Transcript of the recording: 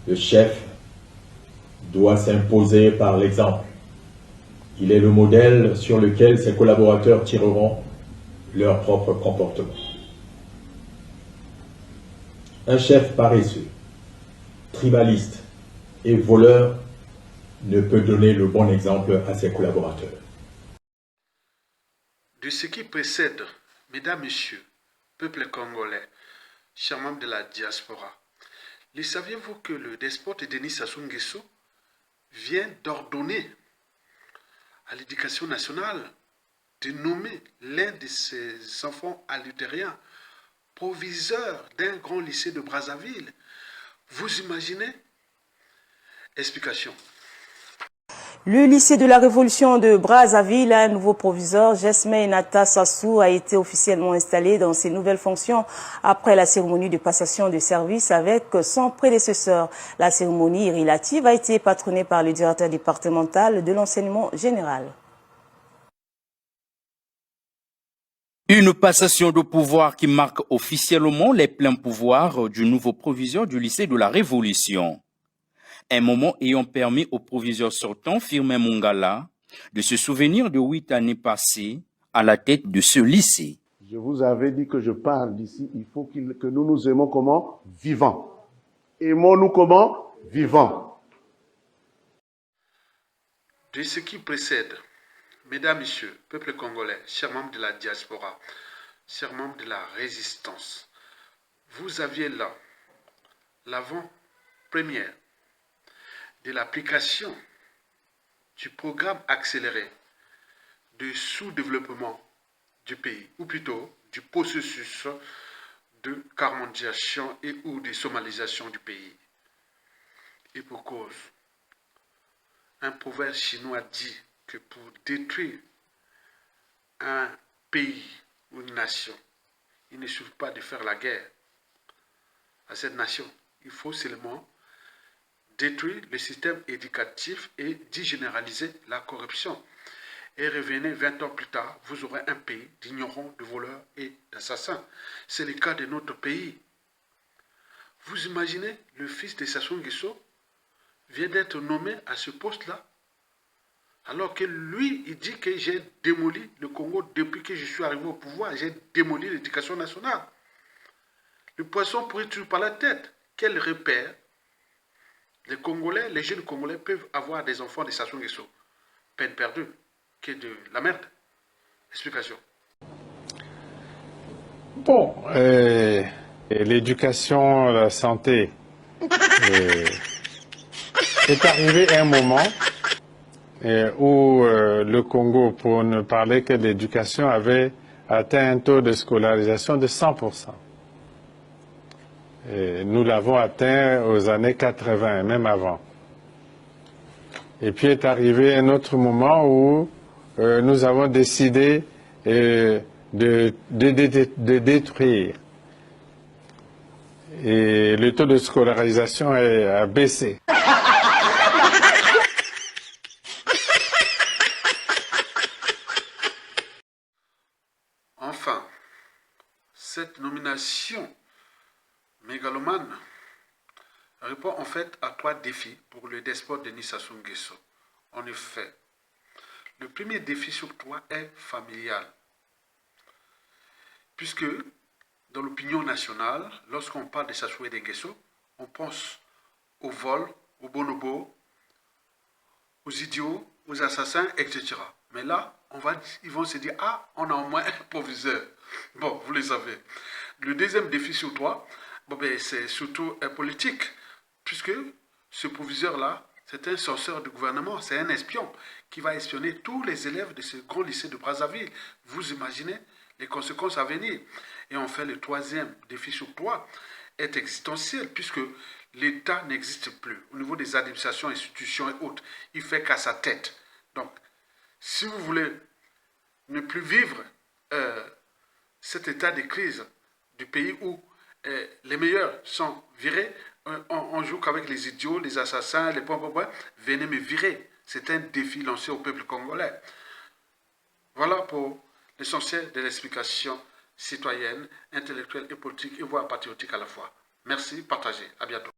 Le chef doit s'imposer par l'exemple. Il est le modèle sur lequel ses collaborateurs tireront leur propre comportement. Un chef paresseux, tribaliste et voleur ne peut donner le bon exemple à ses collaborateurs. De ce qui précède, mesdames, messieurs, peuple congolais, chers membres de la diaspora, le saviez-vous que le despote Denis Sassou Nguesso vient d'ordonner à l'éducation nationale de nommer l'un de ses enfants alutériens proviseur d'un grand lycée de Brazzaville? Vous imaginez? Explication. Le lycée de la Révolution de Brazzaville a un nouveau proviseur. Jesme Nata Sassou a été officiellement installé dans ses nouvelles fonctions après la cérémonie de passation de service avec son prédécesseur. La cérémonie relative a été patronnée par le directeur départemental de l'enseignement général. Une passation de pouvoir qui marque officiellement les pleins pouvoirs du nouveau proviseur du lycée de la Révolution. Un moment ayant permis au proviseur sortant, Firmin Mongala, de se souvenir de 8 années passées à la tête de ce lycée. Je vous avais dit que je parle d'ici, il faut que nous nous aimons comment? Vivants. Aimons-nous comment? Vivants. De ce qui précède, mesdames, messieurs, peuple congolais, chers membres de la diaspora, chers membres de la résistance, vous aviez là l'avant-première de l'application du programme accéléré de sous-développement du pays, ou plutôt du processus de carmondiation et ou de somalisation du pays. Et pour cause, un proverbe chinois dit que pour détruire un pays ou une nation, il ne suffit pas de faire la guerre à cette nation. Il faut seulement détruire le système éducatif et d'y généraliser la corruption. Et revenez 20 ans plus tard, vous aurez un pays d'ignorants, de voleurs et d'assassins. C'est le cas de notre pays. Vous imaginez, le fils de Sassou Nguesso vient d'être nommé à ce poste-là, alors que lui, il dit que j'ai démoli le Congo depuis que je suis arrivé au pouvoir, j'ai démoli l'éducation nationale. Le poisson pourrit toujours par la tête. Quel repère les Congolais, les jeunes Congolais peuvent avoir des enfants de Sassou Nguesso? Peine perdue, qui est de la merde. Explication. Bon, l'éducation, la santé, est arrivé un moment où le Congo, pour ne parler que de l'éducation, avait atteint un taux de scolarisation de 100%. Et nous l'avons atteint aux années 80, même avant. Et puis est arrivé un autre moment où nous avons décidé de détruire. Et le taux de scolarisation a baissé. Enfin, cette nomination mégalomane répond en fait à 3 défis pour le despote Denis Sassou Nguesso. En effet, le premier défi sur 3 est familial. Puisque dans l'opinion nationale, lorsqu'on parle de Sassou Nguesso, on pense au vol, aux bonobos, aux idiots, aux assassins, etc. Mais là, ils vont se dire, ah, on a au moins un proviseur. Bon, vous le savez. Le deuxième défi sur 3, c'est surtout politique, puisque ce proviseur-là, c'est un censeur du gouvernement, c'est un espion qui va espionner tous les élèves de ce grand lycée de Brazzaville. Vous imaginez les conséquences à venir. Et enfin, le troisième défi sur 3 est existentiel, puisque l'État n'existe plus au niveau des administrations, institutions et autres. Il fait qu'à sa tête. Donc, si vous voulez ne plus vivre cet état de crise du pays où les meilleurs sont virés, on joue qu'avec les idiots, les assassins, les pompes, venez me virer. C'est un défi lancé au peuple congolais. Voilà pour l'essentiel de l'explication citoyenne, intellectuelle et politique, et voire patriotique à la fois. Merci, partagez. À bientôt.